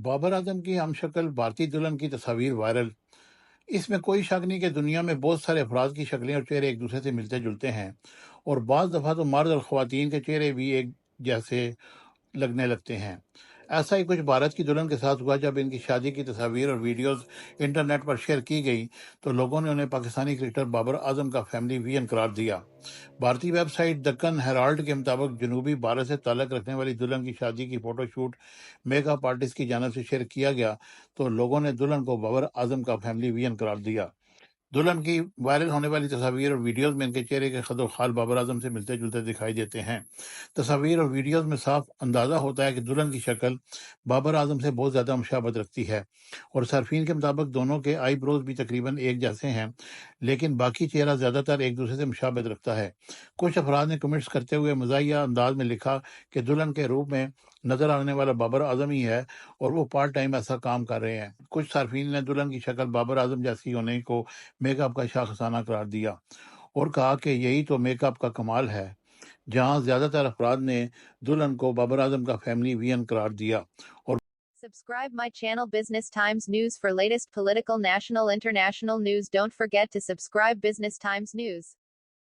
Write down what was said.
بابر اعظم کی ہم شکل بھارتی دلہن کی تصاویر وائرل۔ اس میں کوئی شک نہیں کہ دنیا میں بہت سارے افراد کی شکلیں اور چہرے ایک دوسرے سے ملتے جلتے ہیں، اور بعض دفعہ تو مرد اور خواتین کے چہرے بھی ایک جیسے لگنے لگتے ہیں۔ ایسا ہی کچھ بھارت کی دلہن کے ساتھ ہوا جب ان کی شادی کی تصاویر اور ویڈیوز انٹرنیٹ پر شیئر کی گئی تو لوگوں نے انہیں پاکستانی کرکٹر بابر اعظم کا فیملی وین قرار دیا۔ بھارتی ویب سائٹ دکن ہیرالڈ کے مطابق جنوبی بھارت سے تعلق رکھنے والی دلہن کی شادی کی photo shoot make up artist کی جانب سے شیئر کیا گیا تو لوگوں نے دلہن کو بابر اعظم کا فیملی وین قرار دیا۔ دلہن کی وائرل ہونے والی تصاویر اور ویڈیوز میں ان کے چہرے کے خد و خال بابر اعظم سے ملتے جلتے دکھائی دیتے ہیں۔ تصاویر اور ویڈیوز میں صاف اندازہ ہوتا ہے کہ دلہن کی شکل بابر اعظم سے بہت زیادہ مشابہت رکھتی ہے، اور صارفین کے مطابق دونوں کے آئی بروز بھی تقریباً ایک جیسے ہیں، لیکن باقی چہرہ زیادہ تر ایک دوسرے سے مشابہت رکھتا ہے۔ کچھ افراد نے کمنٹس کرتے ہوئے مزاحیہ انداز میں لکھا کہ دلہن کے روپ میں نظر آنے والا بابر اعظم ہی ہے اور وہ پارٹ ٹائم ایسا کام کر رہے ہیں۔ کچھ صارفین نے دلہن کی شکل بابر اعظم جیسی ہونے کو میک اپ کا شاخسانہ قرار دیا اور کہا کہ یہی تو میک اپ کا کمال ہے، جہاں زیادہ تر افراد نے دلہن کو بابر اعظم کا فیملی وین قرار دیا۔ اور Subscribe my channel Business Times News for latest political, national, international news. Don't forget to subscribe Business Times News.